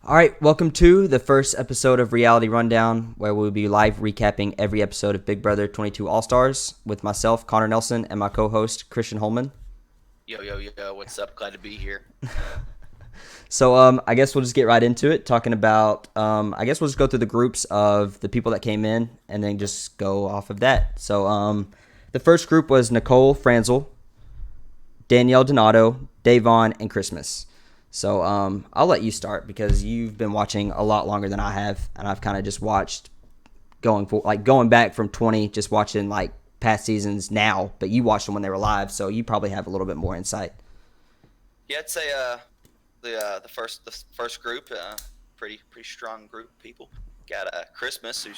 All right, welcome to the first episode of Reality Rundown, where we'll be live recapping every episode of Big Brother 22 All-Stars with myself, Connor Nelson, and my co-host, Christian Holman. Yo, what's up? Glad to be here. So I guess we'll just get right into it, talking about, I guess we'll just go through the groups of the people that came in and then just go off of that. So the first group was Nicole Franzel, Danielle Donato, Davon, and Christmas. So I'll let you start because you've been watching a lot longer than I have, and I've kind of just watched going back from 20, just watching like past seasons now. But you watched them when they were live, so you probably have a little bit more insight. Yeah, I'd say the first group, pretty strong group of people. Got Christmas, who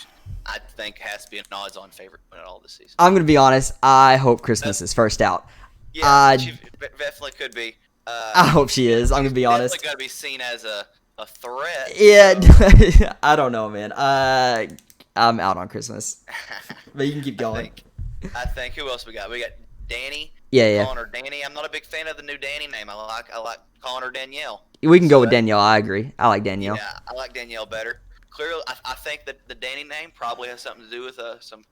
I think has to be an odds-on favorite in all this season. I'm gonna be honest. I hope Christmas is first out. Yeah, she definitely could be. I hope she is. I'm gonna be honest. Definitely got to be seen as a threat. Yeah, So. I don't know, man. I'm out on Christmas, but you can keep going. I think who else we got? We got Danny. Yeah. Calling her Danny. I'm not a big fan of the new Danny name. I like calling her Danielle. We can go with Danielle. I agree. I like Danielle. Yeah, I like Danielle better. Clearly, I think that the Danny name probably has something to do with some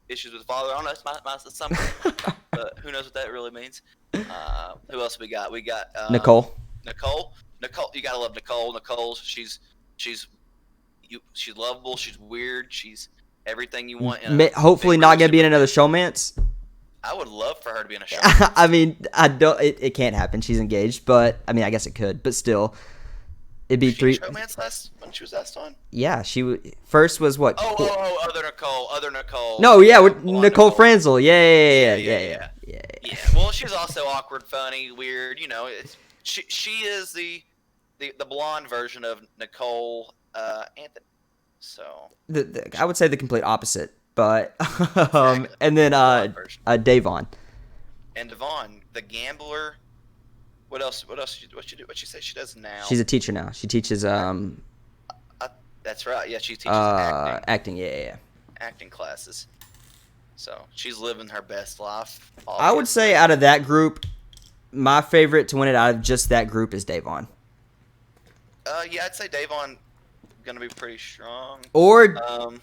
issues with the father. I don't know. It's my assumption, but who knows what that really means. Who else we got? We got Nicole. Nicole, you gotta love Nicole. Nicole, she's lovable. She's weird. She's everything you want. Hopefully not gonna be in another showmance. I would love for her to be in a show. I mean, I don't. It can't happen. She's engaged, but I mean, I guess it could. But still, it'd be three. Showmance when she was last on. Yeah, first was what? Other Nicole. No, yeah, Nicole Franzel. Yeah. Well, she's also awkward, funny, weird. You know, she is the blonde version of Nicole Anthony. So I would say the complete opposite. But and then Davon. And Devon, the gambler. What else? What she do? What she say she does now? She's a teacher now. She teaches that's right. Yeah, she teaches acting. Yeah. Acting classes. So she's living her best life. I would say out of that group, my favorite to win it out of just that group is Davon. Yeah, I'd say Davon gonna be pretty strong. Or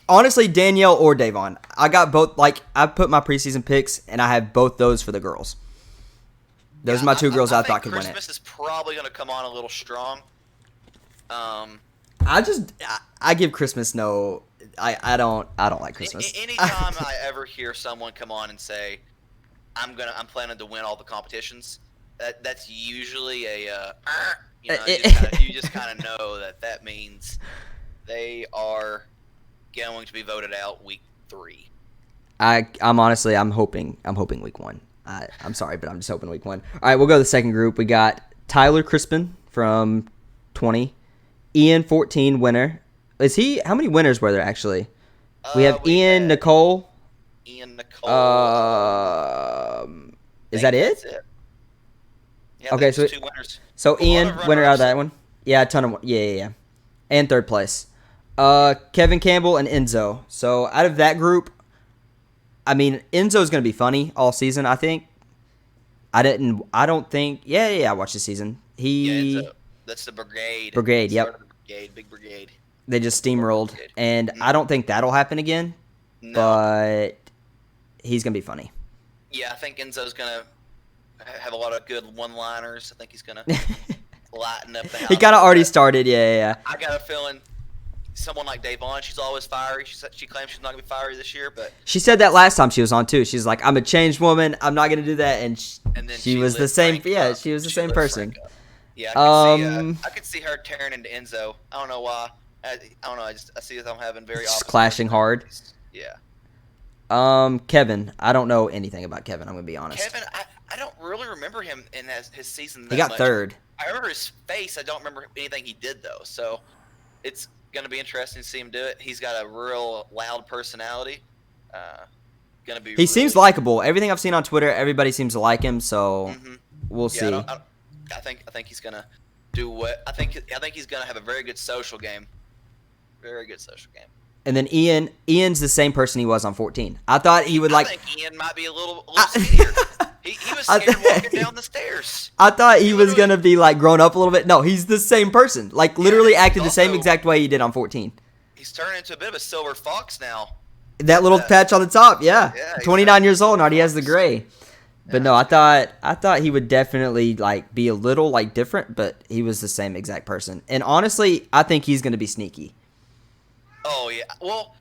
honestly, Danielle or Davon. I got both. Like I put my preseason picks, and I have both those for the girls. Those are my two girls I thought could win it. Christmas is probably gonna come on a little strong. I give Christmas no. I don't like Christmas. Anytime I ever hear someone come on and say, I'm planning to win all the competitions, that's usually a you just kind of know that means they are going to be voted out week 3. I'm honestly hoping week 1. I'm sorry, but I'm just hoping week 1. All right, we'll go to the second group. We got Tyler Crispin from 20, Ian 14 winner. Is he? How many winners were there actually? We have Ian, Nicole. Ian, Nicole. Is that it? Yeah, okay, so 2 winners. So Ian, winner out of that one. Yeah, a ton of yeah. And third place. Kevin Campbell and Enzo. So out of that group, I mean, Enzo's gonna be funny all season. I think. I don't think. Yeah. I watched the season. Enzo. That's the brigade. Brigade. Yep. Big brigade. They just steamrolled, and I don't think that'll happen again. No. But he's gonna be funny. Yeah, I think Enzo's gonna have a lot of good one-liners. I think he's gonna lighten up the house. He kind of already started. Yeah. I got a feeling someone like Davon, she's always fiery. She claims she's not gonna be fiery this year, but she said that last time she was on too. She's like, "I'm a changed woman. I'm not gonna do that." And then she was the same. Yeah, she was the same person. Yeah, I could see her tearing into Enzo. I don't know why. I don't know. I see them having very just clashing hard. Yeah. Kevin. I don't know anything about Kevin. I'm gonna be honest. Kevin, I don't really remember him in his season. He got much. third. I remember his face. I don't remember anything he did though. So it's gonna be interesting to see him do it. He's got a real loud personality. He seems likable. Everything I've seen on Twitter, everybody seems to like him. So we'll see. I think he's gonna do what I think he's gonna have a very good social game. Very good social game. And then Ian's the same person he was on 14. I thought he would I think Ian might be a little scared. He was I scared think- walking down the stairs. I thought he was literally- gonna be like grown up a little bit. No, he's the same person. Like literally he's acted the same also- exact way he did on 14. He's turned into a bit of a silver fox now. That little patch on the top, yeah. Yeah, 29 years old and already has the gray. But no, I thought he would definitely like be a little like different, but he was the same exact person. And honestly, I think he's gonna be sneaky. Oh yeah. Well,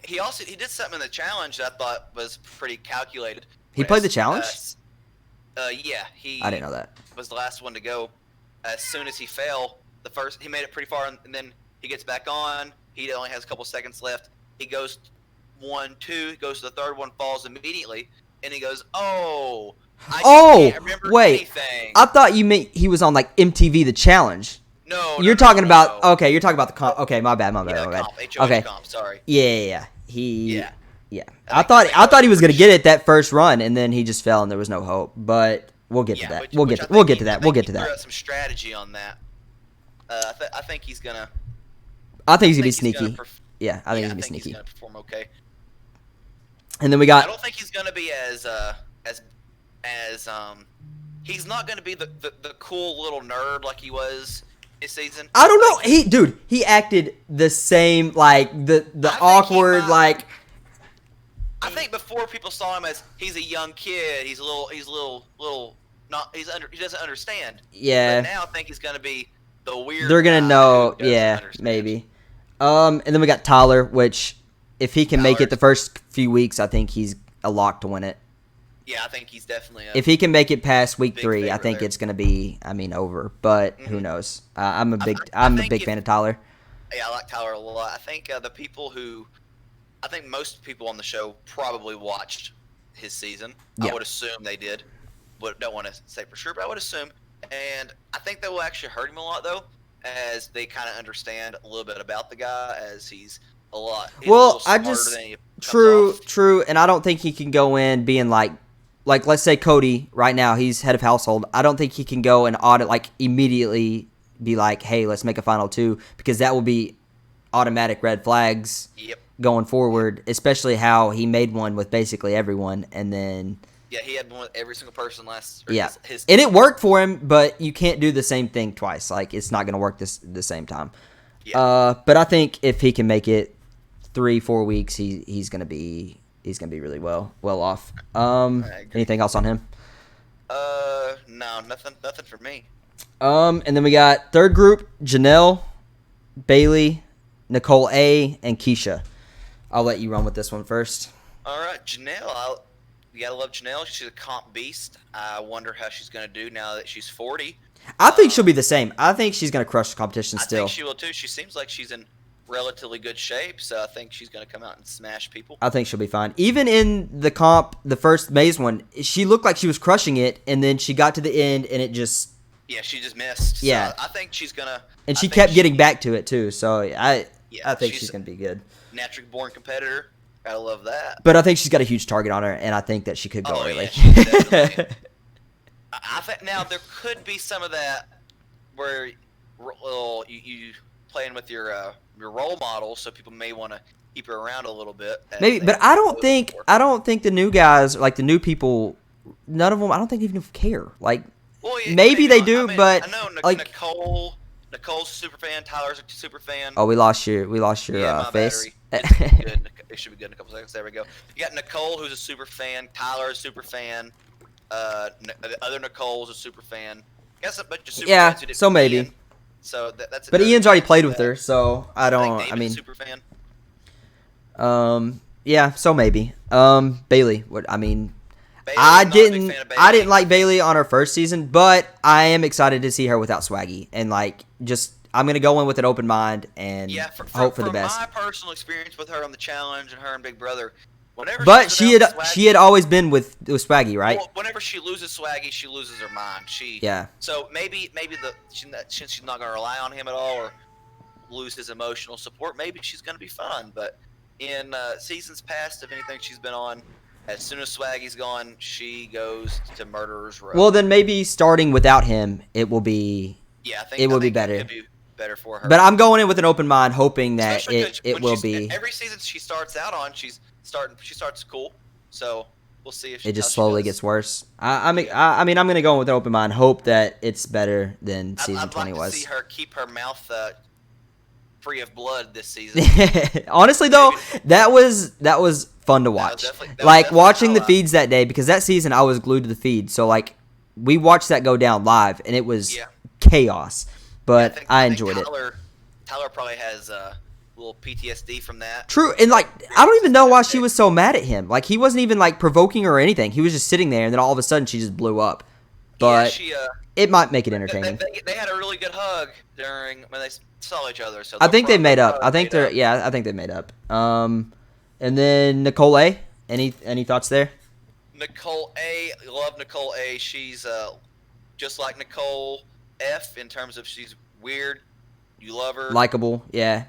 he did something in the challenge that I thought was pretty calculated. He played the challenge? Yeah, he I didn't know that. was the last one to go. As soon as he fell, he made it pretty far, and then he gets back on. He only has a couple seconds left. He goes 1, 2, goes to the third one, falls immediately, and he goes, "Oh, I can't remember anything." I thought you meant he was on like MTV The Challenge. No, You're talking about no. Okay. You're talking about the comp. Okay, my bad. Yeah, comp, HOH Okay, comp, sorry. yeah. Yeah. I thought he was gonna get it that first run, and then he just fell, and there was no hope. But we'll get to that. We'll get to that. I think he that. threw out some strategy on that. I think he's gonna. I think he's gonna be he's gonna sneaky. Yeah, I think he's gonna be sneaky. He's gonna perform okay. And then we I got. don't think he's gonna be as he's not gonna be the cool little nerd like he was this season. I don't know. He acted the same, like the awkward, like. I think before people saw him as he's a young kid, he doesn't understand. Yeah. But now I think he's gonna be the weird. They're gonna guy know. who doesn't Yeah, understand. maybe. And then we got Tyler, which if he can make it the first few weeks, I think he's a lock to win it. Yeah, I think he's definitely. If he can make it past week big 3, I favorite think there. it's gonna be, over. But who knows? I'm a big think fan of Tyler. Yeah, I like Tyler a lot. I think I think most people on the show probably watched his season. Yeah. I would assume they did, but don't want to say for sure. But I would assume, and I think that will actually hurt him a lot though, as they kind of understand a little bit about the guy, as he's a little smarter than he comes off. True, and I don't think he can go in being like let's say Cody right now, he's head of household. I don't think he can go and audit like immediately be like, hey, let's make a final 2, because that will be automatic red flags. Yep. Going forward, especially how he made one with basically everyone, and then Yeah, he had one with every single person last. yeah, his and it worked for him, but you can't do the same thing twice. Like it's not going to work the same time. Yeah. But I think if he can make it 3-4 weeks, he's going to be really well off. Anything else on him? No, nothing for me. And then we got third group: Janelle, Bailey, Nicole A, and Keisha. I'll let you run with this one first. All right, Janelle. You gotta love Janelle. She's a comp beast. I wonder how she's gonna do now that she's 40. I think she'll be the same. I think she's going to crush the competition still. I think she will too. She seems like she's in relatively good shape, so I think she's gonna come out and smash people. I think she'll be fine. Even in the comp, the first maze one, she looked like she was crushing it, and then she got to the end, and it just... Yeah, she just missed. Yeah. So I think she's gonna. And she kept getting back to it, too, so I think she's going to be good. Naturally born competitor. Gotta love that. But I think she's got a huge target on her, and I think that she could go early. Yeah, she definitely. I think now there could be some of that where you playing with your role model, so people may want to keep her around a little bit. Maybe, but I don't think the new guys, like the new people, none of them, I don't think even care. Like, well, yeah, maybe they do, but I know like Nicole's a super fan. Tyler's a super fan. Oh, we lost your my face. Battery. Good. It should be good in a couple seconds. There we go. You got Nicole, who's a super fan. Tyler, a super fan. The other Nicole's a super fan. Guess a bunch of super fans who didn't so maybe. Ian. So that's. But Ian's already played with her, so I don't. David's I mean, a super fan. Yeah, so maybe. Bailey. What I mean, Bailey, I not a big didn't. fan of Bailey. I didn't like Bailey on her first season, but I am excited to see her without Swaggy, and like just I'm gonna go in with an open mind and hope for the best. From my personal experience with her on the challenge and her and Big Brother, whenever But she had always been with Swaggy, right? Well, whenever she loses Swaggy, she loses her mind. Yeah. So maybe since she's not gonna rely on him at all or lose his emotional support, maybe she's gonna be fun. But in seasons past, if anything, she's been on. As soon as Swaggy's gone, she goes to Murderer's Row. Well, then maybe starting without him, it will be. Yeah, I think it will be it better. could be better for her. But I'm going in with an open mind, hoping that Especially it when will be. every season she starts out on, she starts cool. So we'll see if It just how she slowly does. gets worse. I mean, I'm going to go in with an open mind, hope that it's better than season I'd 20 like to was. see her keep her mouth free of blood this season. Honestly, though, that was fun to watch. That was Like definitely watching the highlight. feeds that day, because that season I was glued to the feed. So like we watched that go down live, and it was chaos. But I enjoyed it. Tyler probably has a little PTSD from that. True, and like I don't even know why she was so mad at him. Like he wasn't even like provoking her or anything. He was just sitting there, and then all of a sudden she just blew up. But it might make it entertaining. They had a really good hug when they saw each other. So I think they made up. I think they're I think they made up. And then Nicole A. Any thoughts there? Nicole A. Love Nicole A. She's just like Nicole F. in terms of she's weird. You love her. Likable, yeah.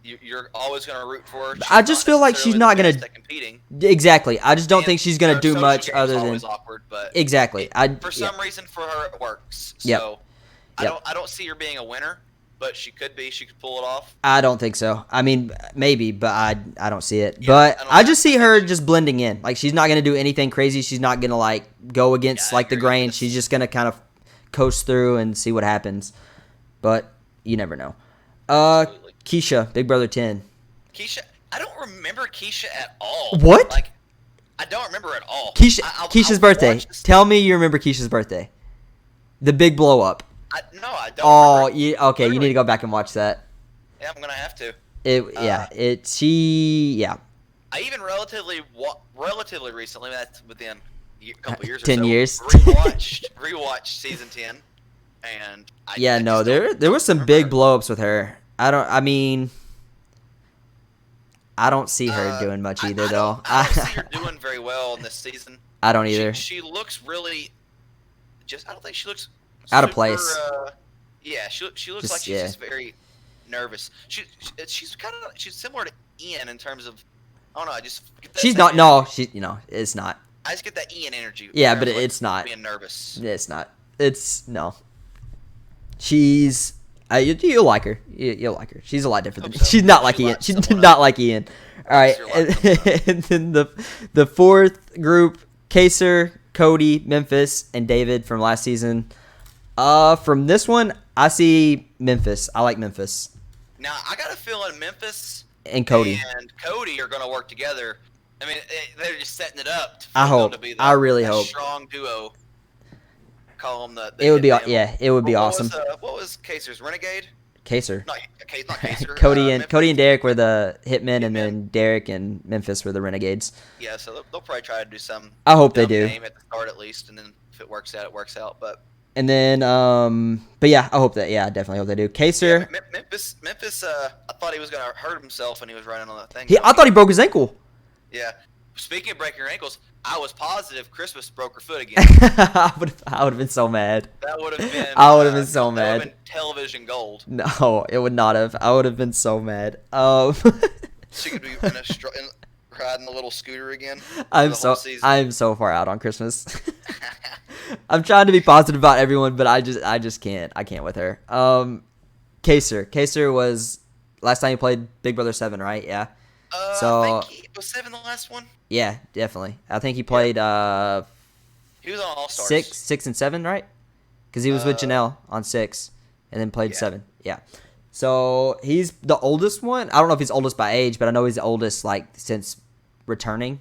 You're always gonna root for her. I just feel like she's not gonna. Competing. Exactly. I just don't think she's gonna do much other than. Awkward, but exactly. For some reason, for her, it works. So I don't see her being a winner, but she could be. She could pull it off. I don't think so. I mean, maybe, but I don't see it. But I just see her just blending in. Like she's not gonna do anything crazy. She's not gonna like go against the grain. She's just gonna kind of coast through and see what happens. But you never know. Keisha, Big Brother 10. Keisha, I don't remember Keisha at all. What? Like, I don't remember at all. Keisha's birthday. Tell me you remember Keisha's birthday. The big blow up. No, I don't. Oh, okay. You need to go back and watch that. Yeah, I'm gonna have to. I even relatively recently, that's within a couple years. 10 years. Rewatched season 10, and there was some big blow ups with her. I don't see her doing much either, though. I don't see her doing very well in this season. I don't either. She looks really. I don't think she looks out of place. She looks like she's just very nervous. She's similar to Ian in terms of. I don't know. She's not. No, it's not. I just get that Ian energy. Yeah, but it's not. Being nervous. It's not. It's no. She's. You'll like her. You'll like her. She's a lot different. She's not like Ian. She's not like Ian. All right, and then the fourth group: Kaser, Cody, Memphis, and David from last season. From this one, I see Memphis. I like Memphis. Now I got a feeling Memphis and Cody are going to work together. I mean, they're just setting it up. I hope. I really hope. Strong duo. Call them it would be it would be awesome. What was Kaser's Renegade? Kaser. Not Kaser. Cody and Derek were the hitmen, and then Derek and Memphis were the Renegades. Yeah, so they'll probably try to do some. I hope they do. At the start at least, and then if it works out, it works out. But. And then, but yeah, I hope that. Yeah, I definitely hope they do. Kaser. Yeah, Memphis. I thought he was gonna hurt himself when he was running on that thing. I thought he broke his ankle. Yeah. Speaking of breaking your ankles, I was positive Christmas broke her foot again. I would have been so mad. That would have been. I would have been so mad. That would have been television gold. No, it would not have. I would have been so mad. She could be riding the little scooter again. I'm so far out on Christmas. I'm trying to be positive about everyone, but I just can't. I can't with her. Kaser was last time you played Big Brother 7, right? Yeah. I think was 7 the last one. Yeah, definitely. I think he played. He was on All Stars. 6 and 7, right? Because he was with Janelle on 6, and then played 7. Yeah. So he's the oldest one. I don't know if he's oldest by age, but I know he's the oldest since returning.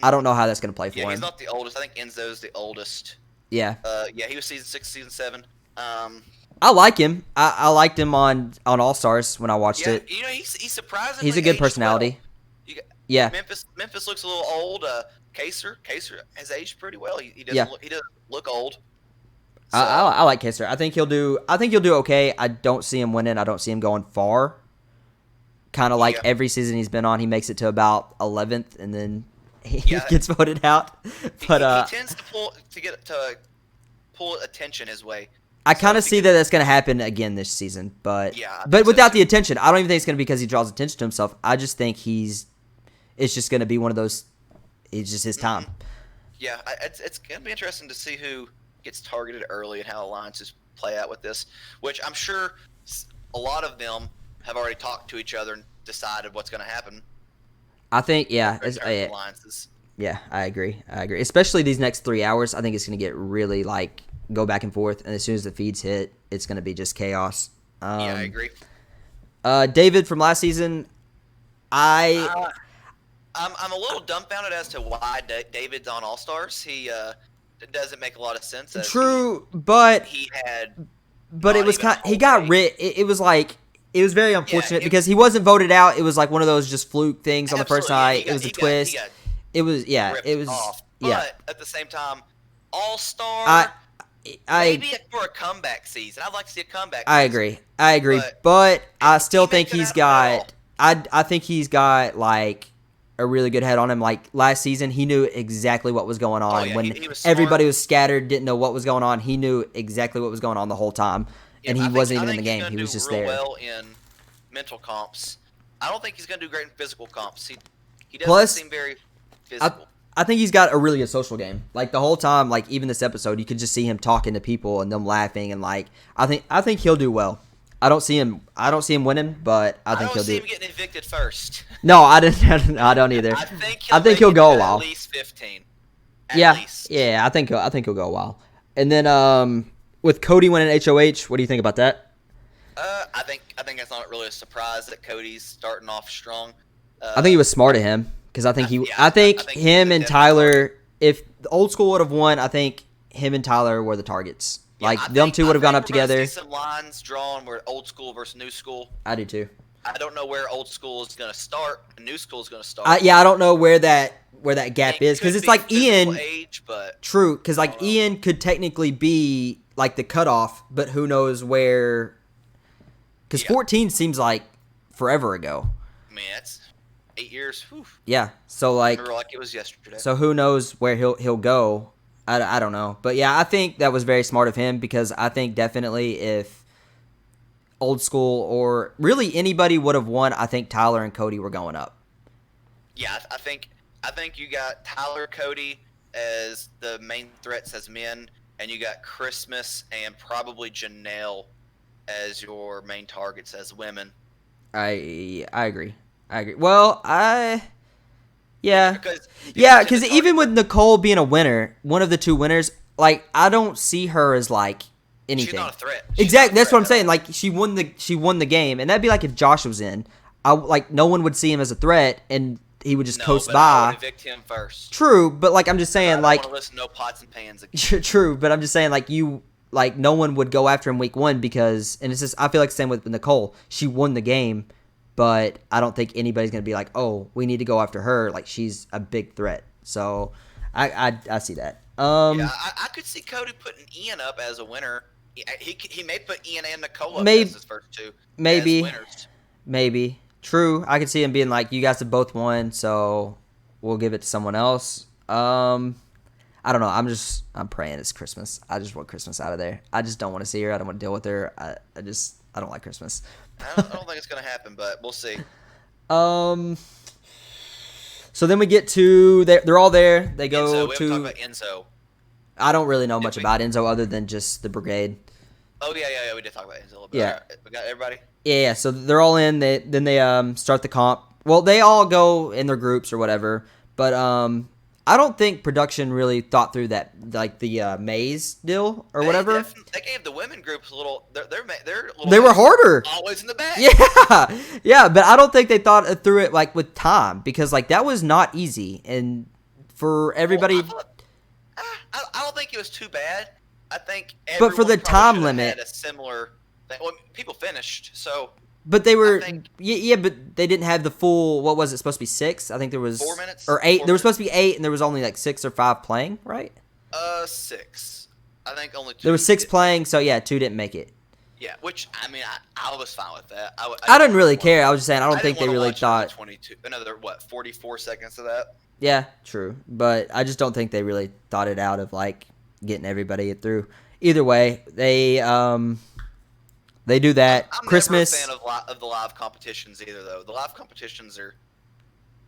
I don't know how that's gonna play for him. Yeah, he's not the oldest. I think Enzo's the oldest. Yeah. He was season 6, season 7. I like him. I liked him on All Stars when I watched it. You know, he's surprisingly. He's a good personality. Well. Memphis looks a little old. Kaser has aged pretty well. He doesn't look old. So. I like Kaser. I think he'll do okay. I don't see him winning. I don't see him going far. Kind of like every season he's been on, he makes it to about 11th, and then he gets voted out. But he tends to pull attention his way. I kind of see that's going to happen again this season, but without the attention. I don't even think it's going to be because he draws attention to himself. I just think it's just going to be one of those. It's just his time. Yeah, it's going to be interesting to see who gets targeted early and how alliances play out with this, which I'm sure a lot of them have already talked to each other and decided what's going to happen. I think, yeah. Alliances. Yeah, I agree. Especially these next 3 hours. I think it's going to get really, like, go back and forth. And as soon as the feeds hit, it's going to be just chaos. Yeah, I agree. David from last season, I'm a little dumbfounded as to why David's on All-Stars. He it doesn't make a lot of sense. True, but he had. But it was he got rid. It was like it was very unfortunate because he wasn't voted out. It was like one of those just fluke things on the first night. It was a twist. It was off. But at the same time, All-Star. Maybe for a comeback season. I'd like to see a comeback. I agree, but I still think he's got. I think he's got like a really good head on him. Like last season, he knew exactly what was going on when everybody was scattered, didn't know what was going on. He knew exactly what was going on the whole time, and he wasn't even in the game. He was just there. Well, in mental comps, I don't think he's going to do great in physical comps. He doesn't seem very physical. I think he's got a really good social game. Like the whole time, like even this episode, you could just see him talking to people and them laughing, and like I think he'll do well. I don't see him winning, but I think he'll do. I don't see him getting evicted first. No, I don't either. I think he'll go a while. At least 15. Yeah. I think he'll go a while. And then with Cody winning HOH, what do you think about that? I think that's not really a surprise that Cody's starting off strong. I think he was smart of him because I think him and Tyler. If the Old School would have won, I think him and Tyler were the targets. Them two would have gone up together. See some lines drawn where Old School versus New School. I do too. I don't know where Old School is going to start and New School is going to start. I don't know where that gap is because it's like Ian. Age, but true, because like Ian could technically be like the cutoff, but who knows where? Because 14 seems like forever ago. I mean, that's 8 years. Whew. Yeah, so like. I remember like it was yesterday. So who knows where he'll go? I don't know. But yeah, I think that was very smart of him because I think definitely if Old School or really anybody would have won, I think Tyler and Cody were going up. Yeah, I think you got Tyler, Cody as the main threats as men, and you got Christmas and probably Janelle as your main targets as women. I agree. Well, Yeah, because even with Nicole being a winner, one of the two winners, like I don't see her as like anything. She's not a threat. Exactly, that's what I'm saying. Like she won the game, and that'd be like if Josh was in, no one would see him as a threat, and he would just coast by. I would evict him first. True, but like I'm just saying, I don't want to listen to no pots and pans again. True, but I'm just saying no one would go after him week one because, and it's just I feel like the same with Nicole. She won the game. But I don't think anybody's going to be like, oh, we need to go after her. Like, she's a big threat. So, I see that. I could see Cody putting Ian up as a winner. He may put Ian and Nicole up as his first two as winners. Maybe. True. I could see him being like, you guys have both won, so we'll give it to someone else. I don't know. I'm praying it's Christmas. I just want Christmas out of there. I just don't want to see her. I don't want to deal with her. I don't like Christmas. I don't think it's going to happen, but we'll see. So then we get to they're all there. They go Enzo. to. We haven't talked about Enzo. I don't really know much about Enzo other than just the brigade. Oh yeah. We did talk about Enzo a little bit. Yeah, right. We got everybody. Yeah. So they're all in. Then they start the comp. Well, they all go in their groups or whatever. But I don't think production really thought through that, like the maze deal or whatever. They gave the women groups a little. They were harder. Always in the back. Yeah, but I don't think they thought through it like with time because like that was not easy and for everybody. I don't think it was too bad. I think. But for the time limit, had a similar. Well, people finished so. But they were, but they didn't have the full, what was it, supposed to be 6? I think there was 4 minutes? Or 8. There was supposed to be 8, and there was only like 6 or 5 playing, right? 6. I think only 2. There was 6 playing, so yeah, 2 didn't make it. Yeah, which, I mean, I was fine with that. I didn't really care. I was just saying, I don't think they really thought. 44 seconds of that? Yeah, true. But I just don't think they really thought it out of, like, getting everybody through. Either way, they do that. I'm Christmas. never a fan of the live competitions either, though. The live competitions are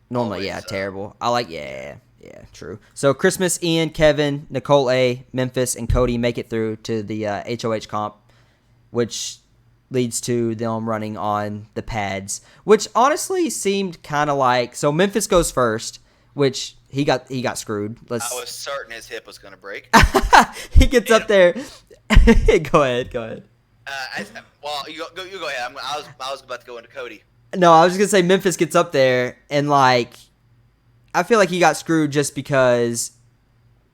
normally always, terrible. I like true. So Christmas, Ian, Kevin, Nicole A, Memphis, and Cody make it through to the HOH comp. which leads to them running on the pads, which honestly seemed kind of like, so Memphis goes first, which he got screwed. I was certain his hip was going to break. He gets up there. Go ahead. Well, you go ahead. I was about to go into Cody. No, I was just gonna say Memphis gets up there and like, I feel like he got screwed just because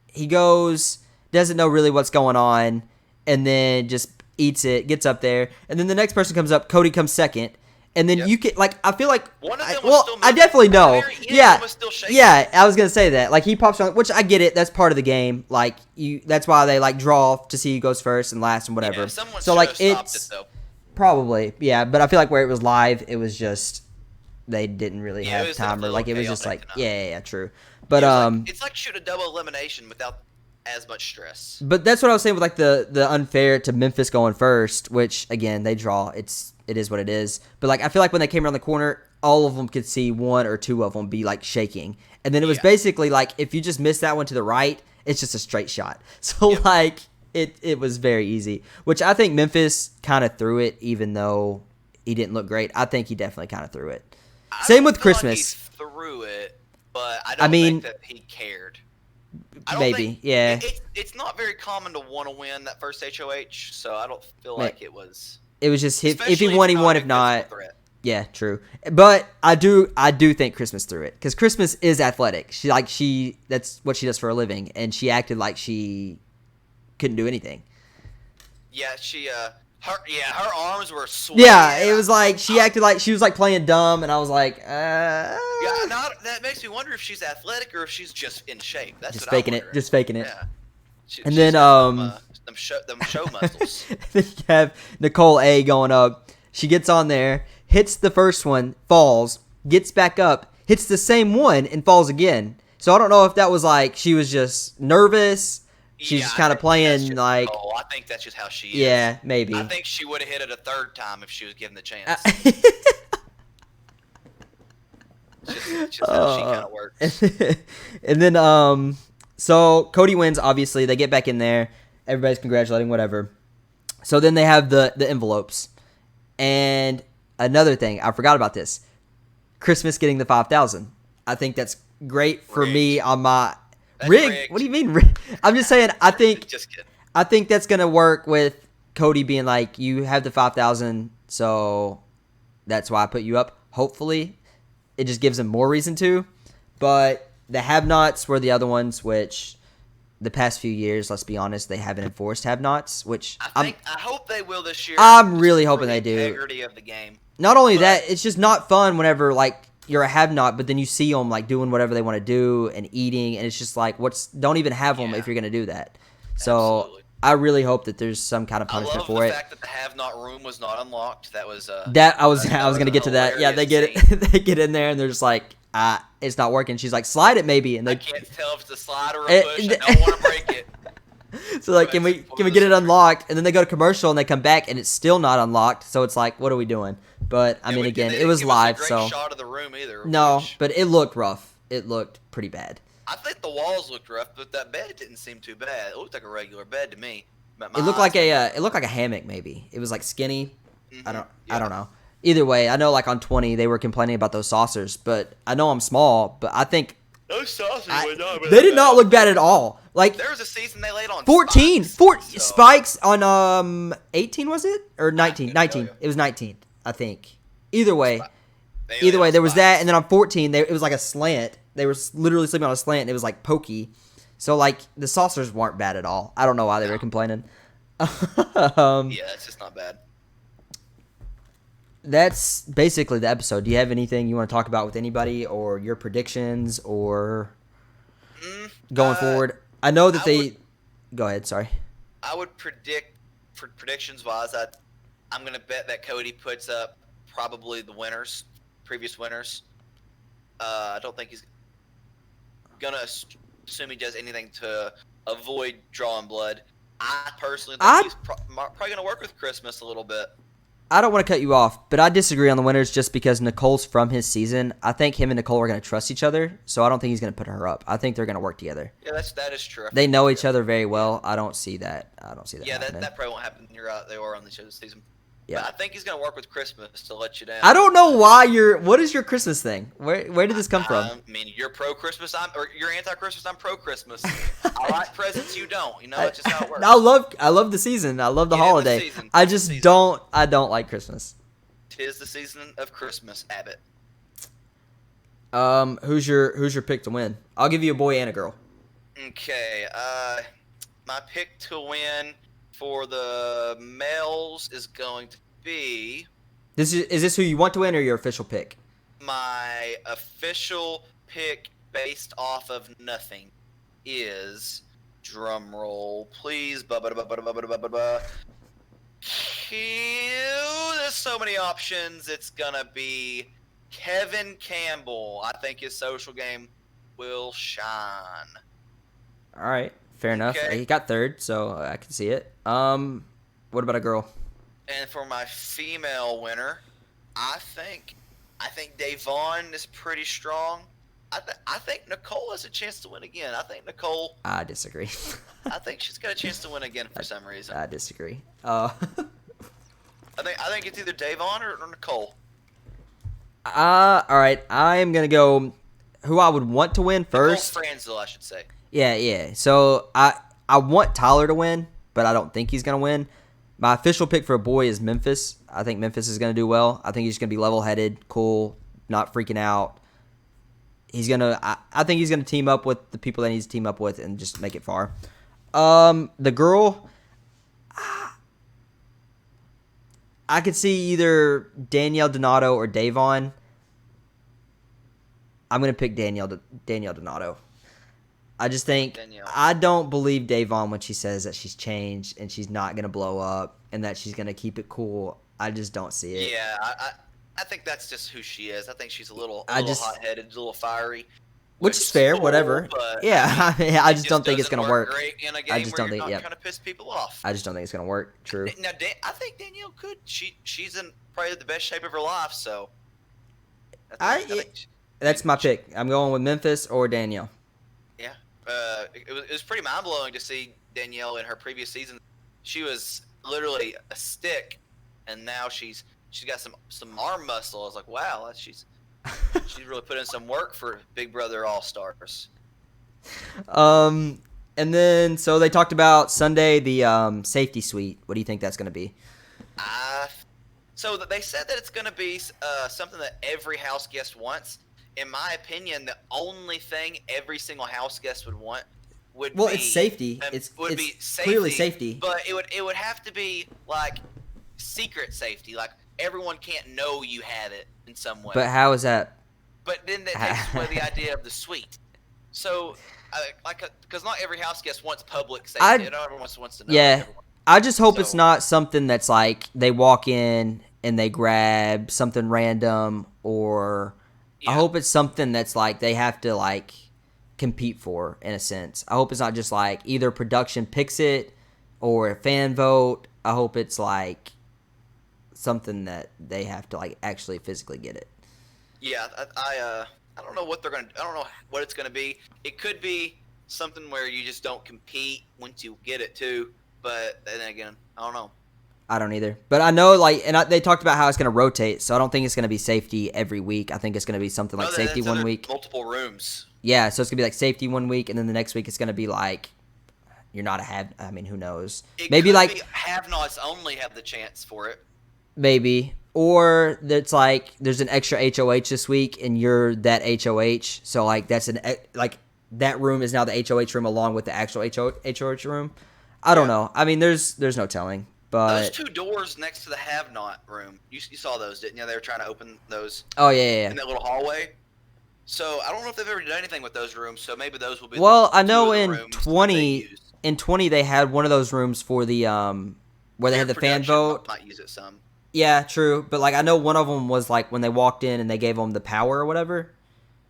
he doesn't know really what's going on, and then just eats it, gets up there, and then the next person comes up. Cody comes second, and then you can like, I feel like one of them was still moving. I definitely know. Yeah, was still shaking. yeah, I was gonna say that. Like he pops on, which I get it. That's part of the game. Like that's why they like draw to see who goes first and last and whatever. Yeah, someone so like stopped it though. Probably, yeah, but I feel like where it was live, it was just they didn't really have time, or like it was just like yeah, true. But it's like shoot a double elimination without as much stress. But that's what I was saying with like the unfair to Memphis going first, which again they draw. It is what it is. But like I feel like when they came around the corner, all of them could see one or two of them be like shaking, and then it was basically like if you just miss that one to the right, it's just a straight shot. So like. It was very easy, which I think Memphis kind of threw it, even though he didn't look great. I think he definitely kind of threw it. Same with Christmas. Like he threw it, but I don't think that he cared. Maybe, yeah. It's not very common to want to win that first HOH, so I don't feel like it was. It was just if he won, he won. If not, yeah, true. But I do think Christmas threw it because Christmas is athletic. That's what she does for a living, and she acted like she couldn't do anything. Yeah, her arms were sweaty. Yeah, it was like she acted like she was like playing dumb, and I was like, Yeah, that makes me wonder if she's athletic or if she's just in shape. That's just what faking I'm it, just faking it. Yeah. And then them show muscles. Then you have Nicole A going up. She gets on there, hits the first one, falls, gets back up, hits the same one, and falls again. So I don't know if that was like she was just nervous. She's just kind of playing like. Oh, I think that's just how she is. Yeah, maybe. I think she would have hit it a third time if she was given the chance. Just how she kind of works. And then, so Cody wins. Obviously, they get back in there. Everybody's congratulating, whatever. So then they have the envelopes, and another thing I forgot about this: Christmas getting the 5,000. I think that's great for me on my. Rigged? What do you mean? I'm just saying. I think. Just kidding. I think that's gonna work with Cody being like, you have the 5,000, so that's why I put you up. Hopefully, it just gives him more reason to. But the have-nots were the other ones, which the past few years, let's be honest, they haven't enforced have-nots. Which I hope they will this year. I'm really hoping they do. Integrity of the game. Not only that, it's just not fun whenever like. You're a have-not, but then you see them like doing whatever they want to do and eating, and it's just like, don't even have them if you're gonna do that. So absolutely. I really hope that there's some kind of punishment for it. I love the fact that the have-not room was not unlocked. That was I was gonna get to that. Yeah, they get it. They get in there and they're just like, it's not working. She's like, slide it maybe, and I can't tell if it's a slide or a push. I don't want to break it. So like, can we get it unlocked? And then they go to commercial and they come back and it's still not unlocked. So it's like, what are we doing? But I mean, again, it was live, so shot of the room either. No, but it looked rough. It looked pretty bad. I think the walls looked rough, but that bed didn't seem too bad. It looked like a regular bed to me. It looked like a hammock maybe. It was like skinny. Mm-hmm. I don't know. Either way, I know like on 20 they were complaining about those saucers, but I know I'm small, but I think those saucers they did not look bad at all. Like there was a season they laid on 14 spikes, spikes on 18 was it or 19? 19. It was 19, I think. Either way, there was that, and then on 14 it was like a slant. They were literally sleeping on a slant, and it was like pokey. So like the saucers weren't bad at all. I don't know why they were complaining. Yeah, it's just not bad. That's basically the episode. Do you have anything you want to talk about with anybody, or your predictions, or going forward? I know that go ahead. Sorry. I would predict, for predictions wise, I'm gonna bet that Cody puts up probably the previous winners. I don't think he's gonna assume he does anything to avoid drawing blood. I personally think he's probably gonna work with Christmas a little bit. I don't want to cut you off, but I disagree on the winners just because Nicole's from his season. I think him and Nicole are going to trust each other, so I don't think he's going to put her up. I think they're going to work together. Yeah, that is true. They know each other very well. I don't see that. Yeah, happening. that probably won't happen. You're right. They are on the show this season. Yeah. But I think he's going to work with Christmas to let you down. I don't know why what is your Christmas thing? Where did this come from? I mean, you're pro-Christmas, or you're anti-Christmas, I'm pro-Christmas. I like presents, you don't. You know, that's just how it works. I love the season. I love the holiday. I just don't like Christmas. 'Tis the season of Christmas, Abbott. Who's your pick to win? I'll give you a boy and a girl. Okay, my pick to win for the males is going to be... Is this who you want to win or your official pick? My official pick based off of nothing is, drum roll please, there's so many options. It's gonna be Kevin Campbell. I think his social game will shine. All right, fair enough. Okay. He got third, so I can see it. What about a girl? And for my female winner, I think Davon is pretty strong. I think Nicole has a chance to win again. I think Nicole. I disagree. I think she's got a chance to win again for some reason. I disagree. I think it's either Davon or Nicole. All right. I am gonna go. Who I would want to win first? Nicole Franzel, I should say. Yeah. So I want Tyler to win, but I don't think he's gonna win. My official pick for a boy is Memphis. I think Memphis is gonna do well. I think he's gonna be level-headed, cool, not freaking out. I think he's gonna team up with the people that he needs to team up with and just make it far. The girl, I could see either Danielle Donato or Davon. I'm gonna pick Danielle Donato. I just think I don't believe Davon when she says that she's changed and she's not gonna blow up and that she's gonna keep it cool. I just don't see it. Yeah, I think that's just who she is. I think she's a little hot-headed, a little fiery. Which is fair, cool, whatever. Yeah, I just don't think it's gonna work. Great in a game I just don't think. Trying to piss people off. I just don't think it's gonna work. True. Now, I think Danielle could. She's in probably the best shape of her life. So. That's my pick. I'm going with Memphis or Danielle. Yeah. It was pretty mind blowing to see Danielle in her previous season. She was literally a stick, and now she's got some arm muscle. I was like, wow, she's really put in some work for Big Brother All Stars. And then so they talked about Sunday the safety suite. What do you think that's going to be? So they said that it's going to be something that every house guest wants. In my opinion, the only thing every single house guest would want would be it's safety. It's clearly safety. But it would have to be like secret safety. Like everyone can't know you have it in some way. But how is that? But then that takes away the idea of the suite. So, because not every house guest wants public safety. Not everyone wants to know. Yeah, I just hope it's not something that's like they walk in and they grab something random, or I hope it's something that's like they have to like compete for in a sense. I hope it's not just like either production picks it or a fan vote. I hope it's like something that they have to like actually physically get it. Yeah, I don't know what I don't know what it's gonna be. It could be something where you just don't compete once you get it too. But then again, I don't know. I don't either. But I know they talked about how it's gonna rotate, so I don't think it's gonna be safety every week. I think it's gonna be something like safety one week. Multiple rooms. Yeah, so it's gonna be like safety one week, and then the next week it's gonna be like you're not a have. I mean, who knows? Maybe like have-nots only have the chance for it. Maybe. Or it's like there's an extra HOH this week, and you're that HOH. So like that's that room is now the HOH room along with the actual HOH room. I don't know. I mean, there's no telling. But those two doors next to the have-not room, you saw those, didn't you? They were trying to open those. Oh yeah. In that little hallway. So I don't know if they've ever done anything with those rooms. So maybe those will be. Well, I know in 20 they had one of those rooms for the where they had the fan vote. Might use it some. Yeah, true. But like I know one of them was like when they walked in and they gave them the power or whatever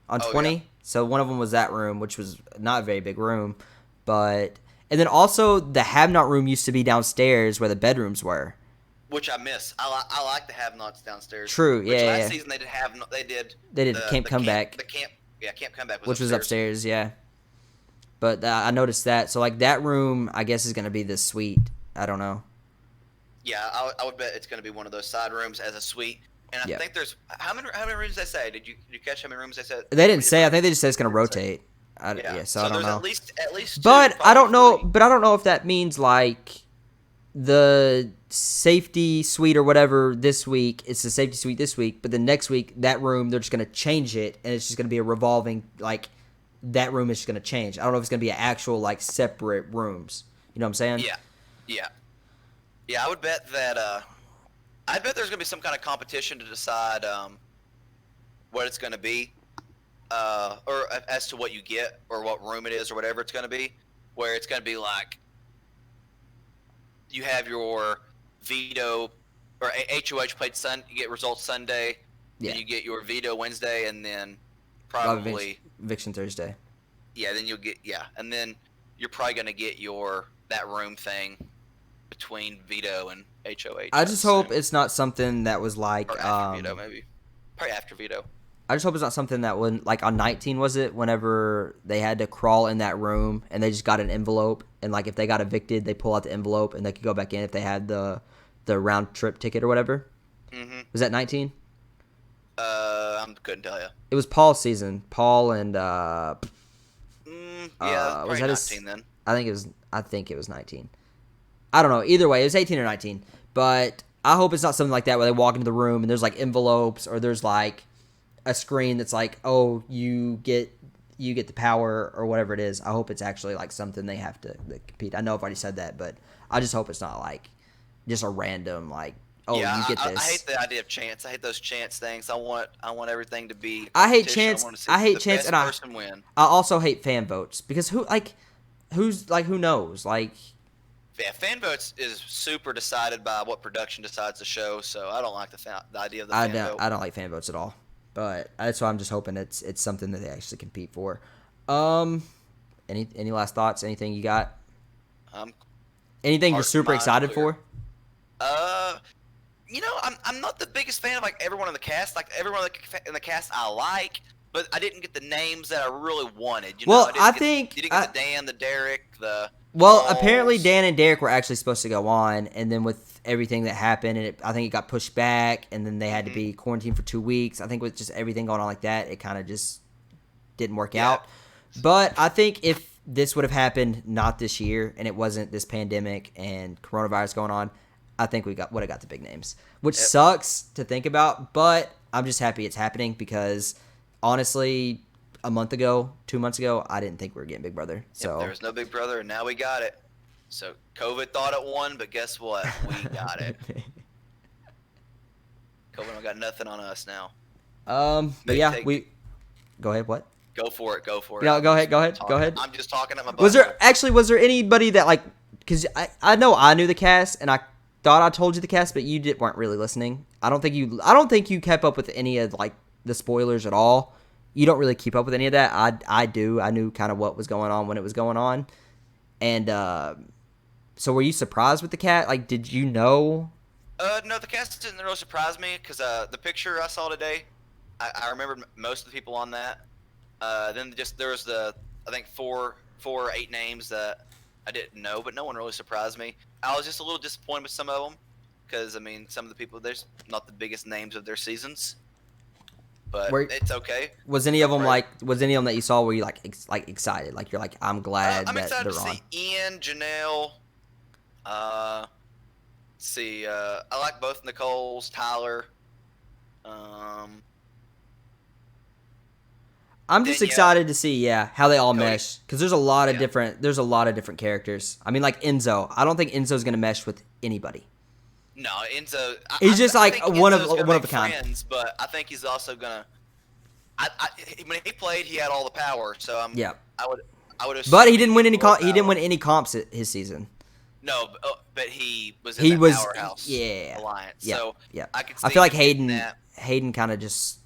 on 20. Yeah. So one of them was that room, which was not a very big room, but and then also the have not room used to be downstairs where the bedrooms were. which I miss. I like the have-nots downstairs. True, Which yeah, last season they did Camp Comeback. Camp Comeback which was upstairs, yeah. But I noticed that. So, like, that room, I guess, is going to be this suite. I don't know. Yeah, I would bet it's going to be one of those side rooms as a suite. And I think there's how many rooms did they say? Did you catch how many rooms they said? They didn't say. I think they just said it's going to rotate. So I don't know. At least. But I don't know. But I don't know if that means like the safety suite or whatever this week. It's the safety suite this week, but the next week that room they're just going to change it, and it's just going to be a revolving like that room is just going to change. I don't know if it's going to be an actual like separate rooms. You know what I'm saying? Yeah. I would bet that. I bet there's going to be some kind of competition to decide what it's going to be, or as to what you get or what room it is or whatever it's going to be. Where it's going to be like you have your veto or HOH played you get results Sunday, then you get your veto Wednesday, and then probably eviction Thursday. Yeah, then you'll get and then you're probably going to get that room thing between veto and HOH. I just hope it's not something that was like or after veto, maybe probably after veto. I just hope it's not something that when like on 19 was it whenever they had to crawl in that room and they just got an envelope, and like if they got evicted they pull out the envelope and they could go back in if they had the round trip ticket or whatever. Mm-hmm. Was that 19? I couldn't tell you. It was Paul's season. Paul and was that 19 then? I think it was 19. I don't know. Either way, it was 18 or 19. But I hope it's not something like that where they walk into the room and there's like envelopes or there's like a screen that's like, oh, you get the power or whatever it is. I hope it's actually like something they have to compete. I know I've already said that, but I just hope it's not like just a random like, oh, you get this. I hate the idea of chance. I hate those chance things. I want everything to be. I hate chance. I hate chance, and I also hate fan votes because who knows like. Yeah, fan votes is super decided by what production decides the show, so I don't like the idea of the fan vote. I don't like fan votes at all, but that's why I'm just hoping it's something that they actually compete for. Any last thoughts? Anything you got? Anything you're super excited for? I'm not the biggest fan of like everyone in the cast. Like everyone in the cast, I like, but I didn't get the names that I really wanted. You didn't get the Dan, the Derek, the. Well, apparently Dan and Derek were actually supposed to go on, and then with everything that happened, and I think it got pushed back, and then they had to be quarantined for 2 weeks. I think with just everything going on like that, it kind of just didn't work out. But I think if this would have happened not this year, and it wasn't this pandemic and coronavirus going on, I think would have got the big names, which sucks to think about. But I'm just happy it's happening because honestly, a month ago, 2 months ago, I didn't think we were getting Big Brother. So there was no Big Brother, and now we got it. So COVID thought it won, but guess what? We got it. COVID don't got nothing on us now. But yeah, we go ahead. What? Go for it. Yeah, go ahead. I'm just talking at my butt. Was there anybody that like? Because I know I knew the cast, and I thought I told you the cast, but you weren't really listening. I don't think you kept up with any of like the spoilers at all. You don't really keep up with any of that. I do. I knew kind of what was going on when it was going on. And so were you surprised with the cast? Like, did you know? No, the cast didn't really surprise me because the picture I saw today, I remembered most of the people on that. Then there was I think 4 or 8 names that I didn't know, but no one really surprised me. I was just a little disappointed with some of them because, I mean, some of the people, there's not the biggest names of their seasons. But it's okay. Was any of them that you saw where you like excited? Like you're like, I'm glad I'm that excited they're to on. see Ian, Janelle. I like both Nicole's, Tyler. I'm just excited to see how they all mesh because there's a lot of different characters. I mean, like Enzo. I don't think Enzo's gonna mesh with anybody. No, Enzo. He's just like one of a kind. Friends, but I think he's also gonna. When he played, he had all the power. So I would. But he didn't win any. He didn't win any comps his season. No, but he was in the powerhouse. Alliance. Yeah. So I feel like Hayden kind of just.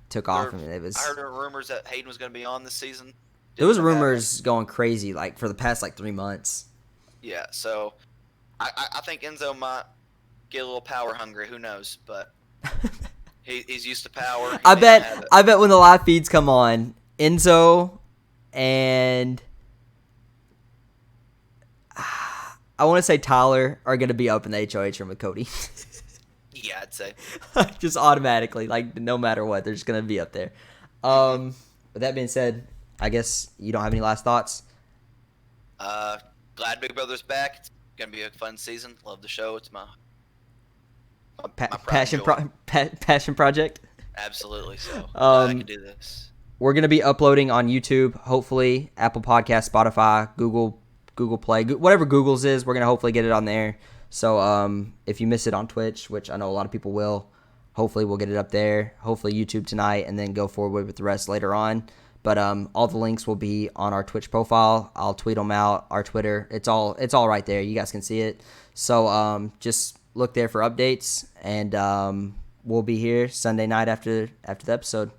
Took off. I heard rumors that Hayden was going to be on this season. There was rumors going crazy like for the past 3 months. Yeah, so I think Enzo might get a little power hungry. Who knows? But he's used to power. He I may not have bet. it. I bet when the live feeds come on, Enzo and I want to say Tyler are gonna be up in the HOH room with Cody. Yeah, I'd say. Just automatically, like no matter what, they're just gonna be up there. With that being said, I guess you don't have any last thoughts. Glad Big Brother's back. It's gonna be a fun season. Love the show. It's my pride and joy. Passion project. Absolutely. So glad I can do this. We're gonna be uploading on YouTube, hopefully Apple Podcast, Spotify, Google Play, whatever Google's is. We're gonna hopefully get it on there. So if you miss it on Twitch, which I know a lot of people will, hopefully we'll get it up there. Hopefully YouTube tonight, and then go forward with the rest later on. But all the links will be on our Twitch profile. I'll tweet them out. Our Twitter, it's all right there. You guys can see it. So just look there for updates, and we'll be here Sunday night after the episode.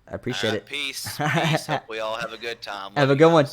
I appreciate it. Peace. Hope we all have a good time. Have a good one.